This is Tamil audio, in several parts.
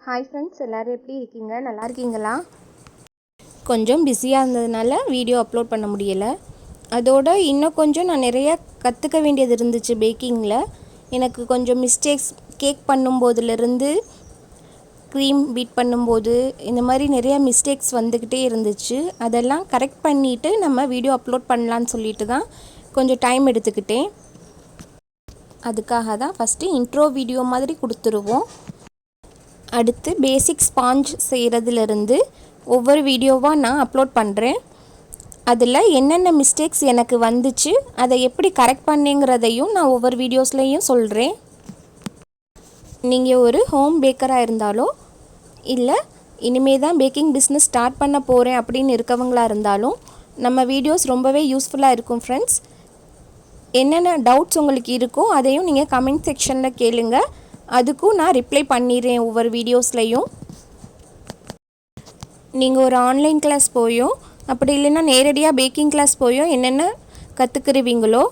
ஹாய் ஃப்ரெண்ட்ஸ், எல்லோரும் எப்படி இருக்கீங்க? நல்லா இருக்கீங்களா? கொஞ்சம் பிஸியாக இருந்ததுனால வீடியோ அப்லோட் பண்ண முடியலை. அதோட இன்னும் கொஞ்சம் நான் நிறைய கற்றுக்க வேண்டியது இருந்துச்சு பேக்கிங்கில். எனக்கு கொஞ்சம் மிஸ்டேக்ஸ் கேக் பண்ணும்போதுலேருந்து க்ரீம் பீட் பண்ணும்போது இந்த மாதிரி நிறையா மிஸ்டேக்ஸ் வந்துக்கிட்டே இருந்துச்சு. அதெல்லாம் கரெக்ட் பண்ணிவிட்டு நம்ம வீடியோ அப்லோட் பண்ணலான்னு சொல்லிட்டு தான் கொஞ்சம் டைம் எடுத்துக்கிட்டேன். அதுக்காக தான் ஃபஸ்ட்டு இன்ட்ரோ வீடியோ மாதிரி கொடுத்துருவோம். அடுத்து பேசிக் ஸ்பாஞ்ச் செய்கிறதுலேருந்து ஒவ்வொரு வீடியோவாக நான் அப்லோட் பண்ணுறேன். அதில் என்னென்ன மிஸ்டேக்ஸ் எனக்கு வந்துச்சு, அதை எப்படி கரெக்ட் பண்ணிங்கிறதையும் நான் ஒவ்வொரு வீடியோஸ்லேயும் சொல்கிறேன். நீங்கள் ஒரு ஹோம் பேக்கராக இருந்தாலோ இல்லை இனிமே தான் பேக்கிங் பிஸ்னஸ் ஸ்டார்ட் பண்ண போகிறேன் அப்படின்னு இருக்கவங்களா இருந்தாலும் நம்ம வீடியோஸ் ரொம்பவே யூஸ்ஃபுல்லாக இருக்கும் ஃப்ரெண்ட்ஸ். என்னென்ன டவுட்ஸ் உங்களுக்கு இருக்கோ அதையும் நீங்கள் கமெண்ட் செக்ஷனில் கேளுங்க. அதுக்கும் நான் ரிப்ளை பண்ணிடுறேன் ஒவ்வொரு வீடியோஸ்லையும். நீங்கள் ஒரு ஆன்லைன் கிளாஸ் போயோ அப்படி இல்லைன்னா நேரடியாக பேக்கிங் கிளாஸ் போயோ என்னென்ன கற்றுக்குருவீங்களோ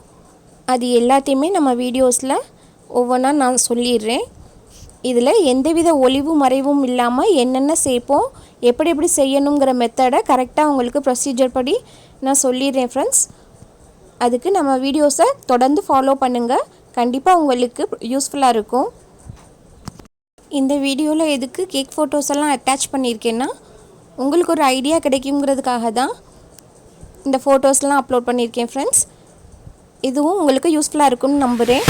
அது எல்லாத்தையுமே நம்ம வீடியோஸில் ஒவ்வொன்றா நான் சொல்லிடுறேன். இதில் எந்தவித ஒளிவு மறைவும் இல்லாமல் என்னென்ன சேர்ப்போம், எப்படி எப்படி செய்யணுங்கிற மெத்தடை கரெக்டாக உங்களுக்கு ப்ரொசீஜர் படி நான் சொல்லிடுறேன் ஃப்ரெண்ட்ஸ். அதுக்கு நம்ம வீடியோஸை தொடர்ந்து ஃபாலோ பண்ணுங்கள். கண்டிப்பாக உங்களுக்கு யூஸ்ஃபுல்லாக இருக்கும். இந்த வீடியோவில் எதுக்கு கேக் ஃபோட்டோஸ் எல்லாம் அட்டாச் பண்ணியிருக்கேன்னா, உங்களுக்கு ஒரு ஐடியா கிடைக்குங்கிறதுக்காக தான் இந்த ஃபோட்டோஸ்லாம் அப்லோட் பண்ணியிருக்கேன் ஃப்ரெண்ட்ஸ். இதுவும் உங்களுக்கு யூஸ்ஃபுல்லாக இருக்கும்னு நம்புகிறேன்.